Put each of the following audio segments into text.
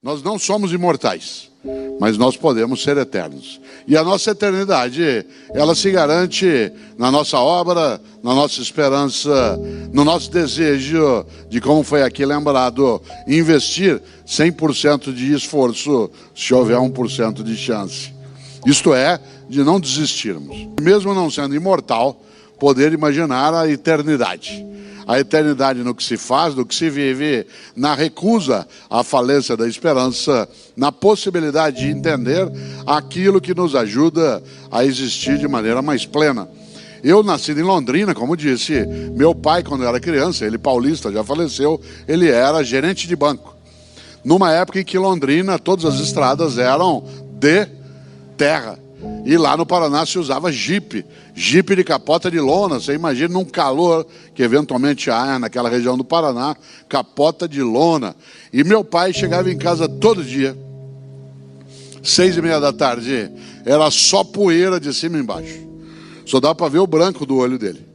Nós não somos imortais, mas nós podemos ser eternos. E a nossa eternidade, ela se garante na nossa obra, na nossa esperança, no nosso desejo de, como foi aqui lembrado, investir 100% de esforço se houver 1% de chance. Isto é, de não desistirmos. Mesmo não sendo imortal, poder imaginar a eternidade. A eternidade no que se faz, no que se vive, na recusa à falência da esperança, na possibilidade de entender aquilo que nos ajuda a existir de maneira mais plena. Eu, nascido em Londrina, como disse, meu pai, quando eu era criança, ele paulista, já faleceu, ele era gerente de banco. Numa época em que Londrina, todas as estradas eram de terra. E lá no Paraná se usava jipe de capota de lona. Você imagina num calor que eventualmente há naquela região do Paraná, capota de lona. E meu pai chegava em casa todo dia, 6h30 da tarde, era só poeira de cima e embaixo. Só dá para ver o branco do olho dele.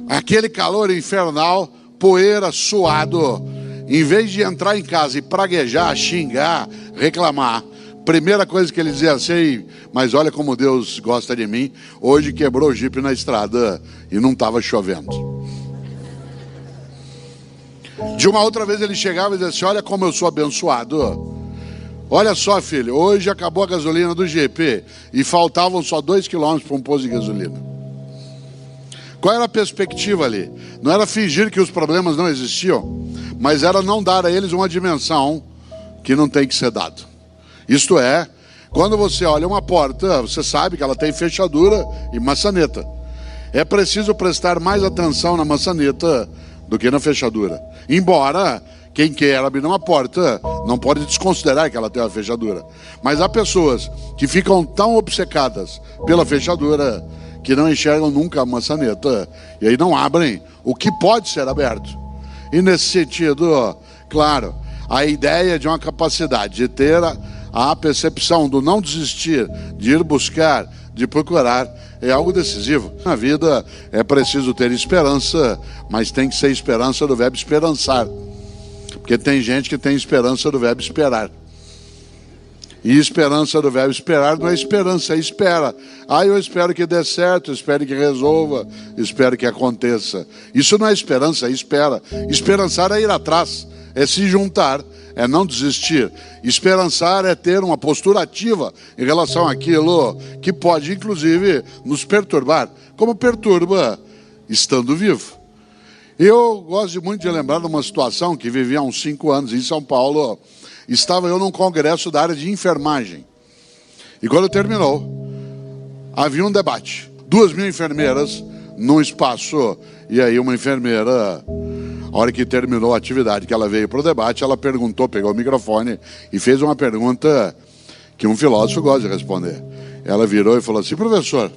Aquele calor infernal, poeira, suado. Em vez de entrar em casa e praguejar, xingar, reclamar, primeira coisa que ele dizia assim: mas olha como Deus gosta de mim, hoje quebrou o jipe na estrada e não estava chovendo. De uma outra vez ele chegava e dizia assim: olha como eu sou abençoado. Olha só, filho, hoje acabou a gasolina do jipe e faltavam só 2 quilômetros para um posto de gasolina. Qual era a perspectiva ali? Não era fingir que os problemas não existiam, mas era não dar a eles uma dimensão que não tem que ser dado. Isto é, quando você olha uma porta, você sabe que ela tem fechadura e maçaneta. É preciso prestar mais atenção na maçaneta do que na fechadura. Embora quem quer abrir uma porta não pode desconsiderar que ela tem uma fechadura. Mas há pessoas que ficam tão obcecadas pela fechadura que não enxergam nunca a maçaneta e aí não abrem o que pode ser aberto. E nesse sentido, claro, a ideia de uma capacidade de ter a percepção do não desistir, de ir buscar, de procurar, é algo decisivo. Na vida é preciso ter esperança, mas tem que ser esperança do verbo esperançar. Porque tem gente que tem esperança do verbo esperar. E esperança do verbo esperar não é esperança, é espera. Eu espero que dê certo, espero que resolva, espero que aconteça. Isso não é esperança, é espera. Esperançar é ir atrás, é se juntar, é não desistir. Esperançar é ter uma postura ativa em relação àquilo que pode, inclusive, nos perturbar, como perturba estando vivo. Eu gosto muito de lembrar de uma situação que vivi há uns 5 anos em São Paulo. Estava eu num congresso da área de enfermagem. E quando terminou, havia um debate. 2.000 enfermeiras num espaço. E aí uma enfermeira, a hora que terminou a atividade, que ela veio para o debate, ela perguntou, pegou o microfone e fez uma pergunta que um filósofo gosta de responder. Ela virou e falou assim: professor,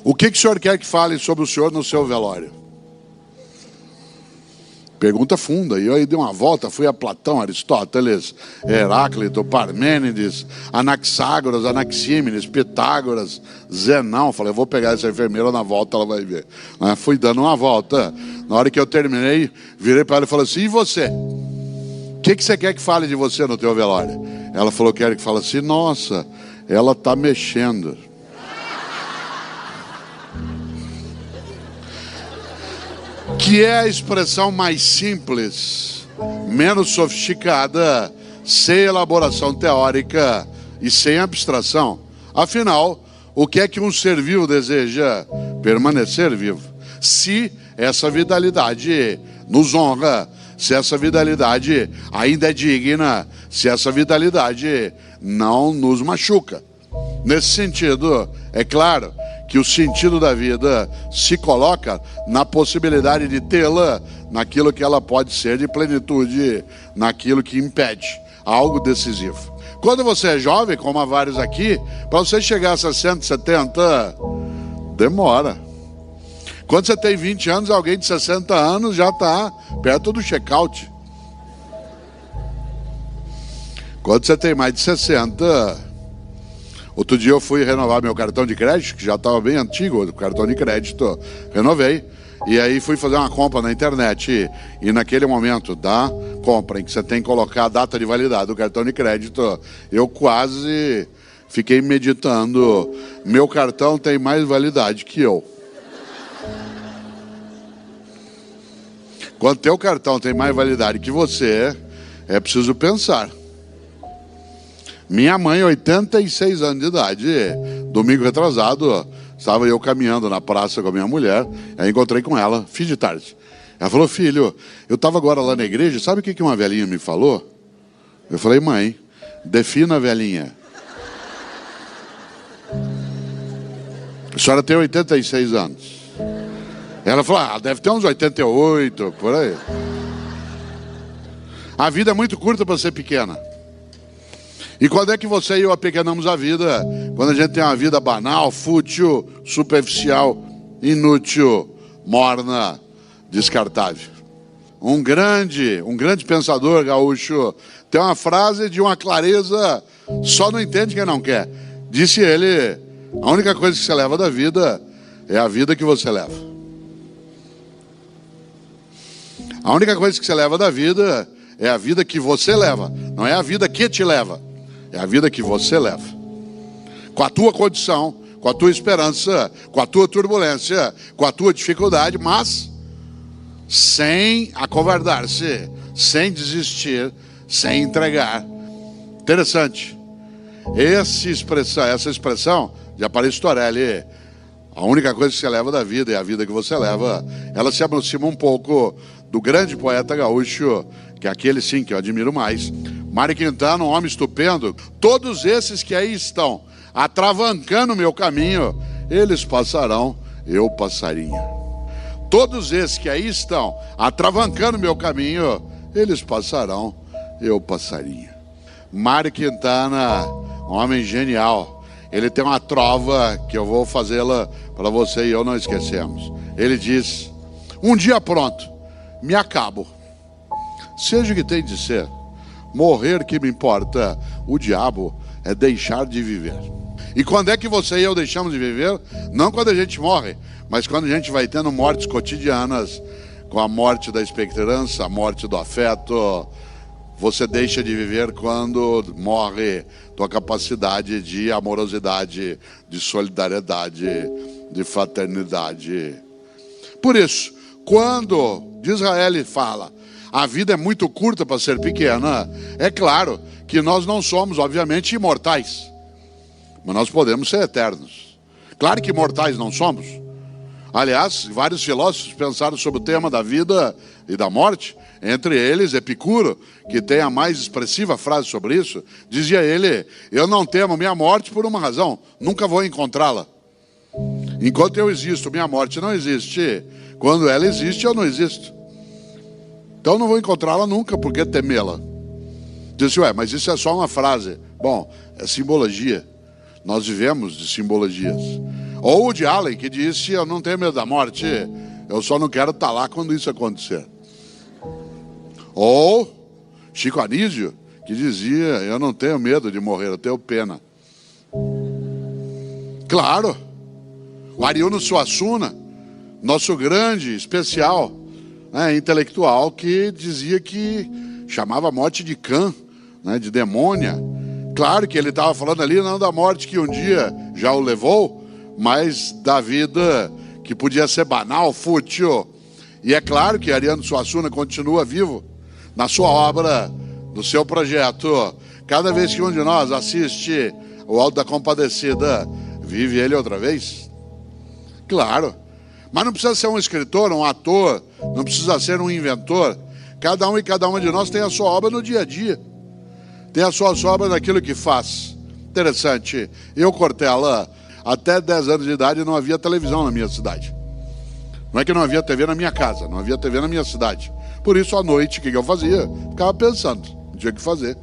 o que o senhor quer que fale sobre o senhor no seu velório? Pergunta funda. E eu aí dei uma volta, fui a Platão, Aristóteles, Heráclito, Parmênides, Anaxágoras, Anaxímenes, Pitágoras, Zenão. Falei, eu vou pegar essa enfermeira na volta, ela vai ver. Fui dando uma volta. Na hora que eu terminei, virei para ela e falei assim: e você? O que você quer que fale de você no teu velório? Ela falou, quero que fale assim: nossa, ela está mexendo. Que é a expressão mais simples, menos sofisticada, sem elaboração teórica e sem abstração. Afinal, o que é que um ser vivo deseja? Permanecer vivo. Se essa vitalidade nos honra, se essa vitalidade ainda é digna, se essa vitalidade não nos machuca. Nesse sentido, é claro que o sentido da vida se coloca na possibilidade de tê-la naquilo que ela pode ser de plenitude, naquilo que impede, algo decisivo. Quando você é jovem, como há vários aqui, para você chegar a 60, 70, demora. Quando você tem 20 anos, alguém de 60 anos já está perto do check-out. Quando você tem mais de 60... Outro dia eu fui renovar meu cartão de crédito, que já estava bem antigo, o cartão de crédito. Renovei. E aí fui fazer uma compra na internet e naquele momento da compra em que você tem que colocar a data de validade do cartão de crédito, eu quase fiquei meditando, meu cartão tem mais validade que eu. Quando teu cartão tem mais validade que você, é preciso pensar. Minha mãe, 86 anos de idade, domingo retrasado, estava eu caminhando na praça com a minha mulher, aí encontrei com ela, fim de tarde. Ela falou, filho, eu estava agora lá na igreja, sabe o que uma velhinha me falou? Eu falei, mãe, defina a velhinha. A senhora tem 86 anos. Ela falou, deve ter uns 88, por aí. A vida é muito curta para ser pequena. E quando é que você e eu apequenamos a vida? Quando a gente tem uma vida banal, fútil, superficial, inútil, morna, descartável. Um grande pensador gaúcho tem uma frase de uma clareza, só não entende quem não quer. Disse ele, a única coisa que você leva da vida é a vida que você leva. A única coisa que você leva da vida é a vida que você leva. Não é a vida que te leva. É a vida que você leva. Com a tua condição, com a tua esperança, com a tua turbulência, com a tua dificuldade, mas sem acovardar-se, sem desistir, sem entregar. Interessante. Essa expressão de Aparício Torelli, a única coisa que você leva da vida é a vida que você leva, ela se aproxima um pouco do grande poeta gaúcho, que é aquele sim que eu admiro mais, Mário Quintana, um homem estupendo. Todos esses que aí estão atravancando o meu caminho, eles passarão, eu passarinho. Todos esses que aí estão atravancando o meu caminho, eles passarão, eu passarinho. Mário Quintana, um homem genial. Ele tem uma trova que eu vou fazê-la para você e eu não esquecemos. Ele diz, um dia pronto, me acabo. Seja o que tem de ser, morrer que me importa, o diabo é deixar de viver. E quando é que você e eu deixamos de viver? Não quando a gente morre, mas quando a gente vai tendo mortes cotidianas, com a morte da esperança, a morte do afeto. Você deixa de viver quando morre tua capacidade de amorosidade, de solidariedade, de fraternidade. Por isso, quando Disraeli fala, a vida é muito curta para ser pequena, é claro que nós não somos, obviamente, imortais. Mas nós podemos ser eternos. Claro que imortais não somos. Aliás, vários filósofos pensaram sobre o tema da vida e da morte. Entre eles, Epicuro, que tem a mais expressiva frase sobre isso, dizia ele, eu não temo minha morte por uma razão, nunca vou encontrá-la. Enquanto eu existo, minha morte não existe. Quando ela existe, eu não existo. Então não vou encontrá-la nunca, por que temê-la? Disse, mas isso é só uma frase. Bom, é simbologia. Nós vivemos de simbologias. Ou o de Allen, que disse, eu não tenho medo da morte, eu só não quero estar lá quando isso acontecer. Ou Chico Anísio, que dizia, eu não tenho medo de morrer, eu tenho pena. Claro, o Ariano Suassuna, nosso grande, especial, intelectual, que dizia que chamava a morte de cã, de demônia. Claro que ele estava falando ali não da morte que um dia já o levou, mas da vida que podia ser banal, fútil. E é claro que Ariano Suassuna continua vivo na sua obra, no seu projeto. Cada vez que um de nós assiste o Alto da Compadecida, vive ele outra vez? Claro. Mas não precisa ser um escritor, um ator, não precisa ser um inventor. Cada um e cada uma de nós tem a sua obra no dia a dia. Tem a sua obra naquilo que faz. Interessante. Eu, Cortella, até 10 anos de idade não havia televisão na minha cidade. Não é que não havia TV na minha casa, não havia TV na minha cidade. Por isso, à noite, o que eu fazia? Ficava pensando, não tinha o que fazer.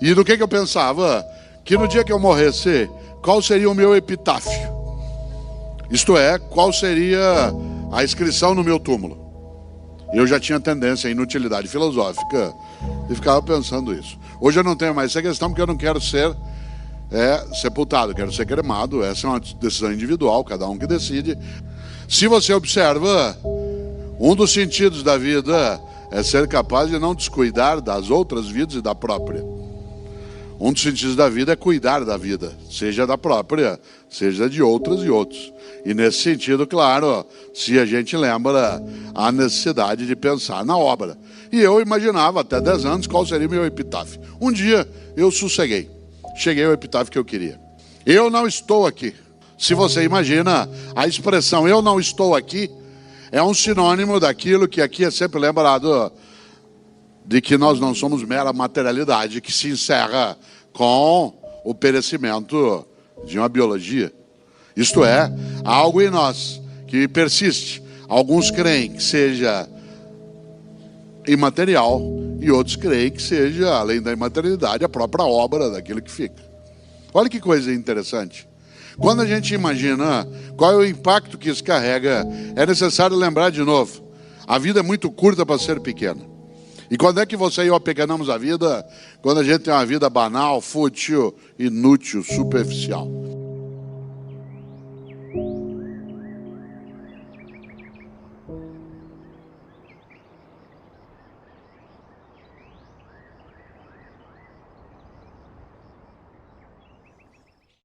E do que eu pensava? Que no dia que eu morresse, qual seria o meu epitáfio? Isto é, qual seria a inscrição no meu túmulo? Eu já tinha tendência à inutilidade filosófica e ficava pensando isso. Hoje eu não tenho mais essa questão porque eu não quero ser sepultado, quero ser cremado. Essa é uma decisão individual, cada um que decide. Se você observa, um dos sentidos da vida é ser capaz de não descuidar das outras vidas e da própria. Um dos sentidos da vida é cuidar da vida, seja da própria, seja de outras e outros. E nesse sentido, claro, se a gente lembra a necessidade de pensar na obra. E eu imaginava até 10 anos qual seria o meu epitáfio. Um dia eu sosseguei, cheguei ao epitáfio que eu queria. Eu não estou aqui. Se você imagina, a expressão eu não estou aqui é um sinônimo daquilo que aqui é sempre lembrado, de que nós não somos mera materialidade que se encerra com o perecimento de uma biologia. Isto é, algo em nós que persiste. Alguns creem que seja imaterial e outros creem que seja, além da imaterialidade, a própria obra daquilo que fica. Olha que coisa interessante. Quando a gente imagina qual é o impacto que isso carrega, é necessário lembrar de novo. A vida é muito curta para ser pequena. E quando é que você e eu apequenamos a vida? Quando a gente tem uma vida banal, fútil, inútil, superficial.